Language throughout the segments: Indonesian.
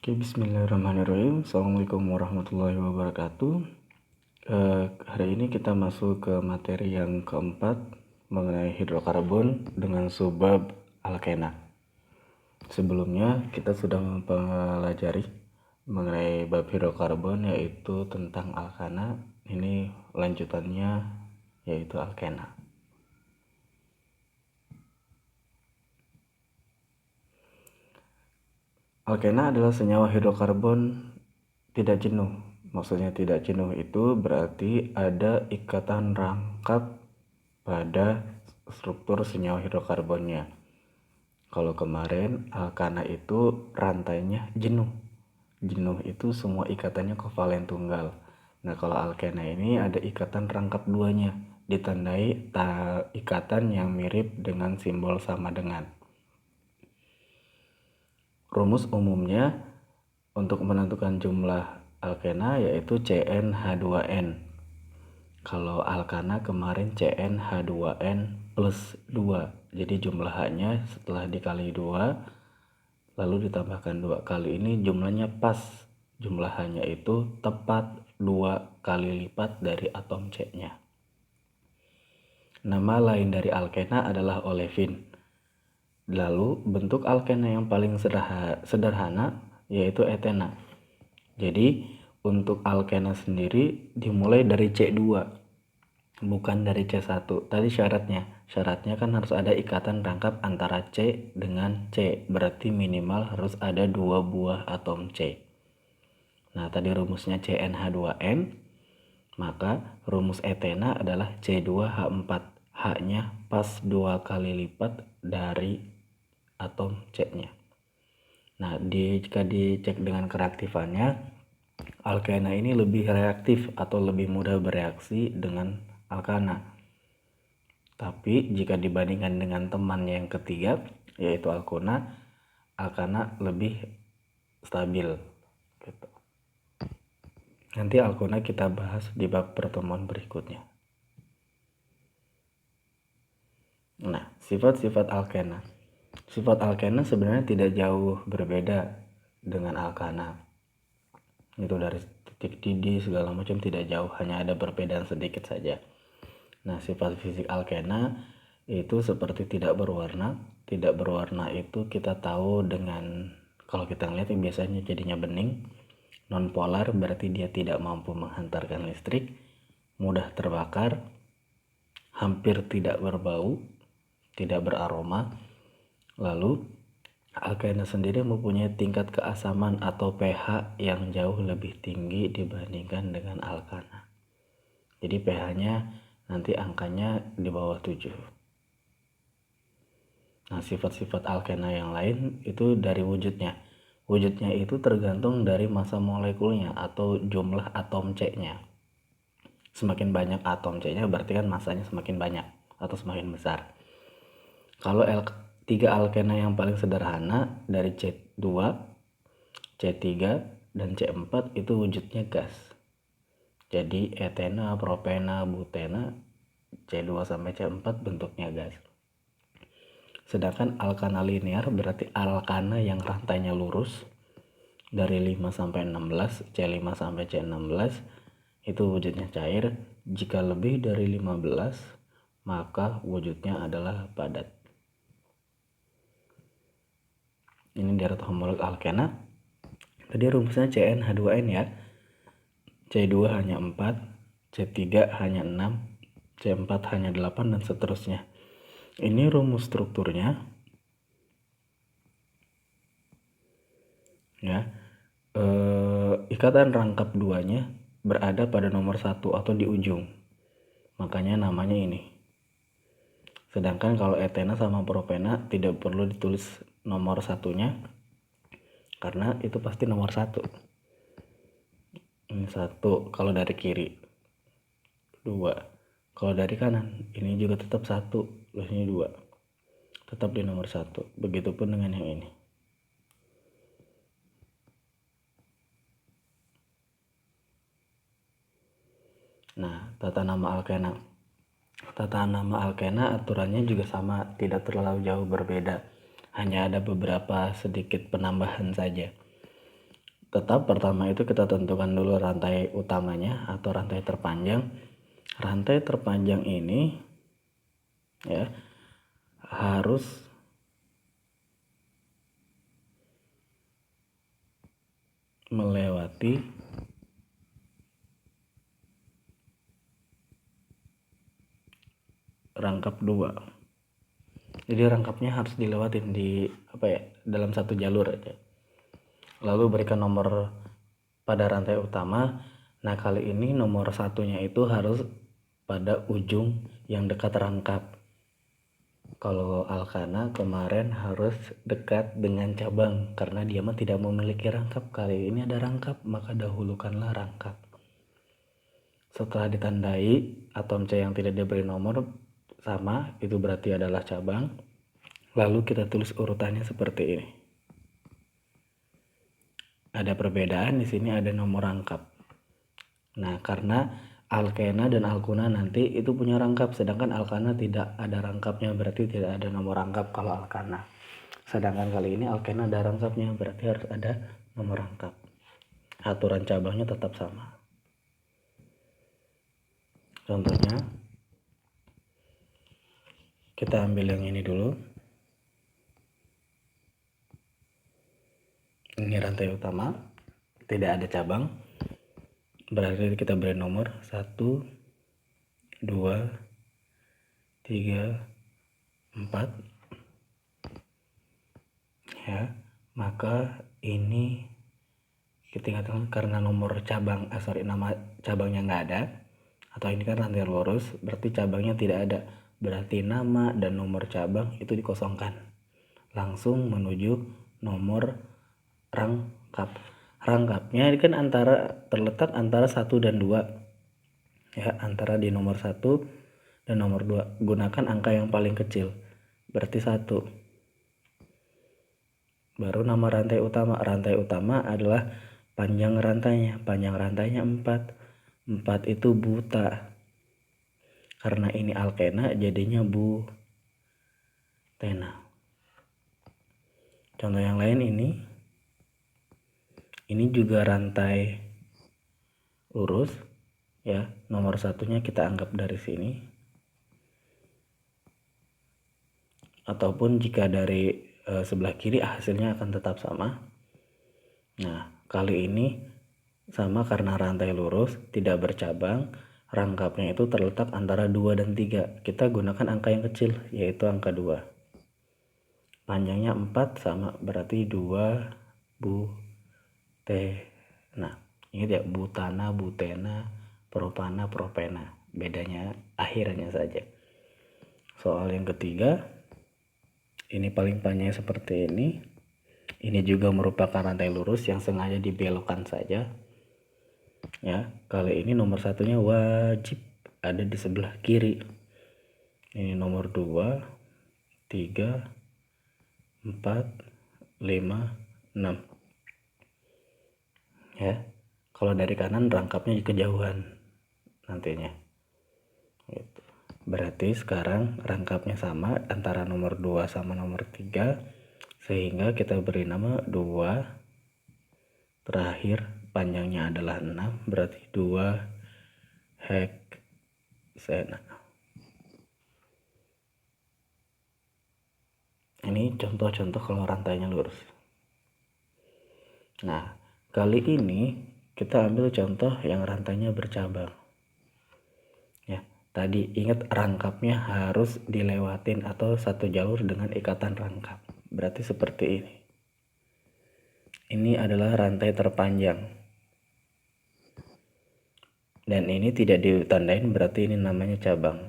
Oke, bismillahirrahmanirrahim. Assalamualaikum warahmatullahi wabarakatuh. Hari ini kita masuk ke materi yang keempat mengenai hidrokarbon dengan subbab alkena. Sebelumnya kita sudah mempelajari mengenai bab hidrokarbon yaitu tentang alkana. Ini lanjutannya yaitu alkena. Alkena adalah senyawa hidrokarbon tidak jenuh. Maksudnya tidak jenuh itu berarti ada ikatan rangkap pada struktur senyawa hidrokarbonnya. Kalau kemarin alkana itu rantainya jenuh. Jenuh itu semua ikatannya kovalen tunggal. Nah, kalau alkena ini ada ikatan rangkap duanya, ditandai ikatan yang mirip dengan simbol sama dengan. Rumus umumnya untuk menentukan jumlah alkena yaitu CnH2n. Kalau alkana kemarin CnH2n plus 2. Jadi jumlah H-nya setelah dikali 2 lalu ditambahkan 2 kali ini jumlahnya pas. Jumlah H-nya itu tepat 2 kali lipat dari atom C-nya. Nama lain dari alkena adalah olefin. Lalu bentuk alkena yang paling sederhana yaitu etena. Jadi untuk alkena sendiri dimulai dari C2 bukan dari C1. Tadi syaratnya kan harus ada ikatan rangkap antara C dengan C, berarti minimal harus ada 2 buah atom C. Nah, tadi rumusnya CnH2n, maka rumus etena adalah C2H4. H-nya pas 2 kali lipat dari atom C-nya. Nah, jika dicek dengan kereaktifannya, alkena ini lebih reaktif atau lebih mudah bereaksi dengan alkana. Tapi jika dibandingkan dengan temannya yang ketiga, yaitu alkana lebih stabil. Gitu. Nanti alkana kita bahas di bab pertemuan berikutnya. Nah, sifat-sifat alkena. Sifat alkena sebenarnya tidak jauh berbeda dengan alkana. Itu dari titik didih segala macam tidak jauh, hanya ada perbedaan sedikit saja. Nah, sifat fisik alkena itu seperti tidak berwarna. Tidak berwarna itu kita tahu dengan kalau kita lihat biasanya jadinya bening. Non-polar berarti dia tidak mampu menghantarkan listrik, mudah terbakar, hampir tidak berbau, tidak beraroma. Lalu alkena sendiri mempunyai tingkat keasaman atau pH yang jauh lebih tinggi dibandingkan dengan alkana. Jadi pH-nya nanti angkanya di bawah 7. Nah, sifat-sifat alkena yang lain itu dari wujudnya. Wujudnya itu tergantung dari massa molekulnya atau jumlah atom C-nya. Semakin banyak atom C-nya berarti kan massanya semakin banyak atau semakin besar. Kalau 3 alkena yang paling sederhana dari C2, C3, dan C4 itu wujudnya gas. Jadi etena, propena, butena, C2 sampai C4 bentuknya gas. Sedangkan alkana linear berarti alkana yang rantainya lurus dari 5 sampai 16, C5 sampai C16 itu wujudnya cair. Jika lebih dari 15 maka wujudnya adalah padat. Ini deret homolog alkena. Tadi rumusnya CnH2n ya. C2 hanya 4, C3 hanya 6, C4 hanya 8 dan seterusnya. Ini rumus strukturnya. Ya. Ikatan rangkap duanya berada pada nomor 1 atau di ujung. Makanya namanya ini. Sedangkan kalau etena sama propena tidak perlu ditulis nomor satunya karena itu pasti nomor 1. Ini 1 kalau dari kiri, 2 kalau dari kanan, ini juga tetap 1, ini 2, tetap di nomor 1. Begitupun dengan yang ini. Nah, tata nama alkena aturannya juga sama, tidak terlalu jauh berbeda. Hanya ada beberapa sedikit penambahan saja. tetap pertama itu kita tentukan dulu rantai utamanya atau rantai terpanjang. Rantai terpanjang ini ya harus melewati rangkap 2. Jadi rangkapnya harus dilewatin di dalam satu jalur aja. Lalu berikan nomor pada rantai utama. Nah, kali ini nomor satunya itu harus pada ujung yang dekat rangkap. Kalau alkana kemarin harus dekat dengan cabang karena dia mah tidak memiliki rangkap. Kali ini ada rangkap, maka dahulukanlah rangkap. Setelah ditandai atom C yang tidak diberi nomor sama, itu berarti adalah cabang. Lalu kita tulis urutannya seperti ini. Ada perbedaan di sini, ada nomor rangkap. Nah, karena alkena dan alkuna nanti itu punya rangkap, sedangkan alkana tidak ada rangkapnya, berarti tidak ada nomor rangkap kalau alkana. Sedangkan kali ini alkena ada rangkapnya, berarti harus ada nomor rangkap. Aturan cabangnya tetap sama. Contohnya, kita ambil yang ini dulu. Ini rantai utama, tidak ada cabang. Berarti kita beri nomor 1, 2, 3, 4. Ya, maka ini kita ingatkan karena nomor cabang, nama cabangnya nggak ada, atau ini kan rantai lurus, berarti cabangnya tidak ada. Berarti nama dan nomor cabang itu dikosongkan. Langsung menuju nomor rangkap. Rangkapnya kan terletak antara 1 dan 2. Ya, antara di nomor 1 dan nomor 2. Gunakan angka yang paling kecil. Berarti 1. Baru nama rantai utama. Rantai utama adalah panjang rantainya. Panjang rantainya 4. 4 itu buta. Karena ini alkena jadinya butena. Contoh yang lain ini. Ini juga rantai lurus. Ya, nomor satunya kita anggap dari sini. Ataupun jika dari sebelah kiri hasilnya akan tetap sama. Nah, kali ini sama karena rantai lurus tidak bercabang, rangkapnya itu terletak antara 2 dan 3. Kita gunakan angka yang kecil, yaitu angka 2. Panjangnya 4 sama, berarti 2 butena. Ingat ya, butana, butena, propana, propena. Bedanya akhirnya saja. Soal yang ketiga, ini paling panjang seperti ini. Ini juga merupakan rantai lurus yang sengaja dibelokkan saja. Ya, kali ini nomor satunya wajib ada di sebelah kiri. Ini nomor 2, 3, 4, 5, 6. Ya, kalau dari kanan rangkapnya kejauhan nantinya. Gitu. Berarti sekarang rangkapnya sama antara nomor 2 sama nomor 3, sehingga kita beri nama 2, terakhir panjangnya adalah 6, berarti 2 heksena. Ini contoh-contoh kalau rantainya lurus. Nah, kali ini kita ambil contoh yang rantainya bercabang. Ya, tadi ingat rangkapnya harus dilewatin atau satu jalur dengan ikatan rangkap. Berarti seperti ini. Ini adalah rantai terpanjang. Dan ini tidak ditandain, berarti ini namanya cabang.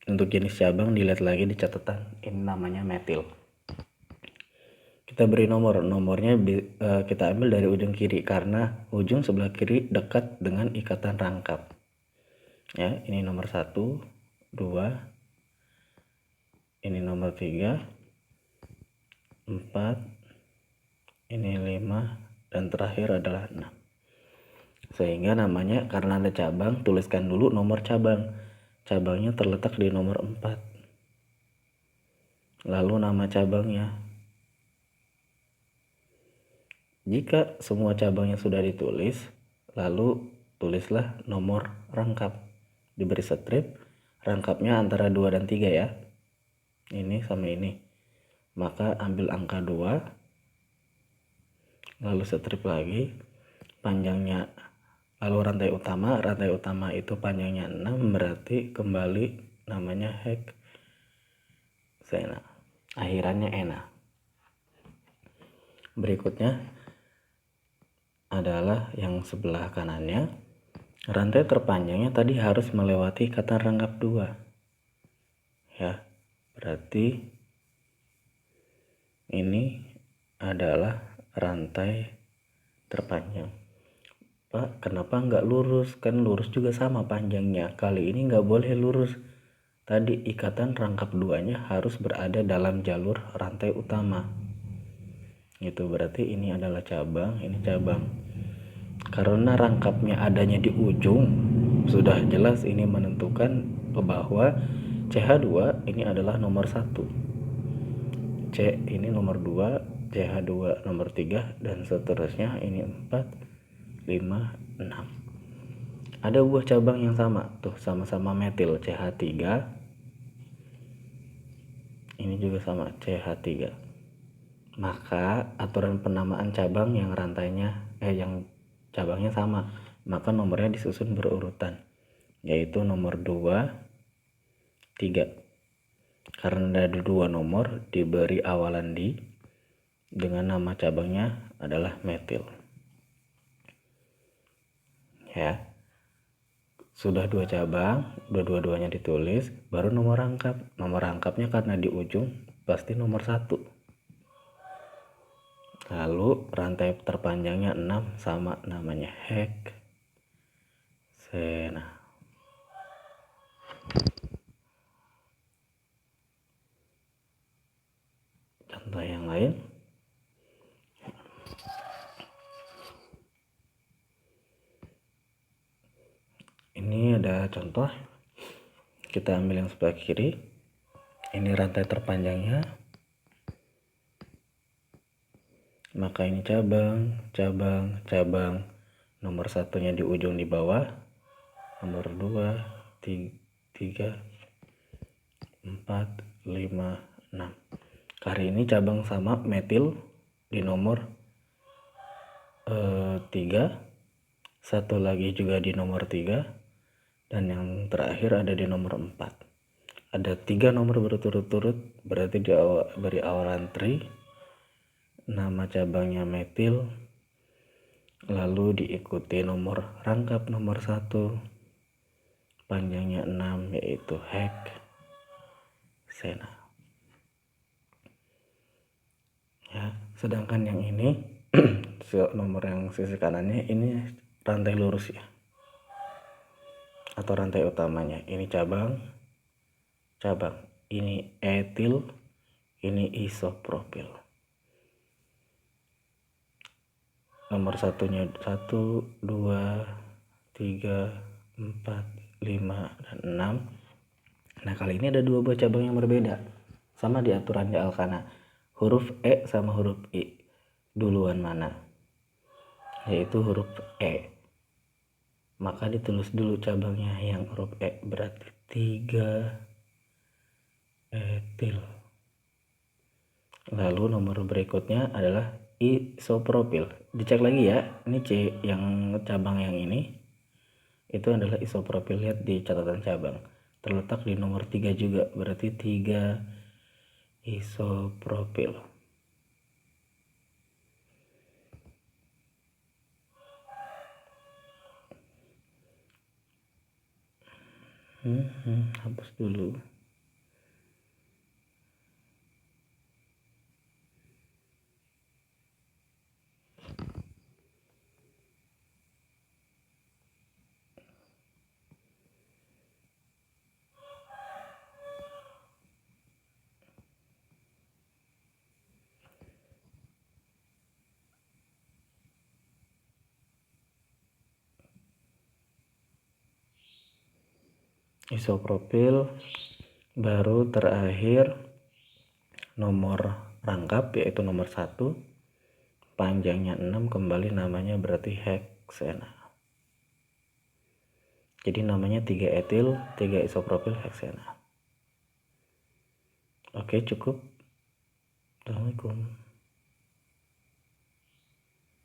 Untuk jenis cabang dilihat lagi di catatan, ini namanya metil. Kita beri nomornya kita ambil dari ujung kiri karena ujung sebelah kiri dekat dengan ikatan rangkap. Ya, ini nomor 1, 2, ini nomor 3, 4, ini 5, dan terakhir adalah 6. Sehingga namanya karena ada cabang, tuliskan dulu nomor cabang. Cabangnya terletak di nomor 4. Lalu nama cabangnya. Jika semua cabangnya sudah ditulis, lalu tulislah nomor rangkap. Diberi strip, rangkapnya antara 2 dan 3 ya. Ini sama ini. Maka ambil angka 2, lalu strip lagi, panjangnya, lalu rantai utama itu panjangnya 6, berarti kembali namanya heksena. Akhirannya ena. Berikutnya adalah yang sebelah kanannya. Rantai terpanjangnya tadi harus melewati ikatan rangkap 2. Ya, berarti ini adalah rantai terpanjang. Pak, kenapa nggak lurus? Kan lurus juga sama panjangnya. Kali ini nggak boleh lurus. Tadi ikatan rangkap 2-nya harus berada dalam jalur rantai utama. Itu berarti ini adalah cabang, ini cabang. Karena rangkapnya adanya di ujung, sudah jelas ini menentukan bahwa CH2 ini adalah nomor 1. C ini nomor 2, CH2 nomor 3, dan seterusnya. Ini 4, 5, 6. Ada buah cabang yang sama, tuh sama-sama metil CH3. Ini juga sama CH3. Maka aturan penamaan cabang yang yang cabangnya sama, maka nomornya disusun berurutan, yaitu nomor 2, 3. Karena ada 2 nomor diberi awalan di dengan nama cabangnya adalah metil. Ya. Sudah 2 cabang, dua-duanya ditulis, baru nomor rangkap. Nomor rangkapnya karena di ujung pasti nomor 1. Lalu rantai terpanjangnya 6 sama namanya heksena. Contoh yang lain. Ini ada contoh. Kita ambil yang sebelah kiri. Ini rantai terpanjangnya. Maka ini cabang. Nomor 1-nya di ujung di bawah. Nomor 2, 3, 4, 5, 6. Kali ini cabang sama metil di nomor 3. Satu lagi juga di nomor 3. Dan yang terakhir ada di nomor 4. Ada 3 nomor berturut-turut, berarti beri awalan tri. Nama cabangnya metil, lalu diikuti nomor rangkap nomor 1, panjangnya 6, yaitu heksena. Ya, sedangkan yang ini nomor yang sisi kanannya ini rantai lurus ya, atau rantai utamanya. Ini cabang, ini etil, ini isopropil. Nomor 1-nya 1, 2, 3, 4, 5, dan 6. Nah, kali ini ada 2 buah cabang yang berbeda. Sama di aturan di Alkana. Huruf E sama huruf I. Duluan mana? Yaitu huruf E. Maka ditulis dulu cabangnya yang huruf E. Berarti 3 etil. Lalu nomor berikutnya adalah isopropil. Dicek lagi ya. Ini C yang cabang yang ini. Itu adalah isopropil. Lihat di catatan cabang. Terletak di nomor 3 juga. Berarti 3 isopropil. Hapus dulu. Isopropil, baru terakhir nomor rangkap yaitu nomor 1, panjangnya 6 kembali namanya berarti heksena. Jadi namanya 3 etil 3 isopropil heksena. Oke, cukup. Assalamualaikum.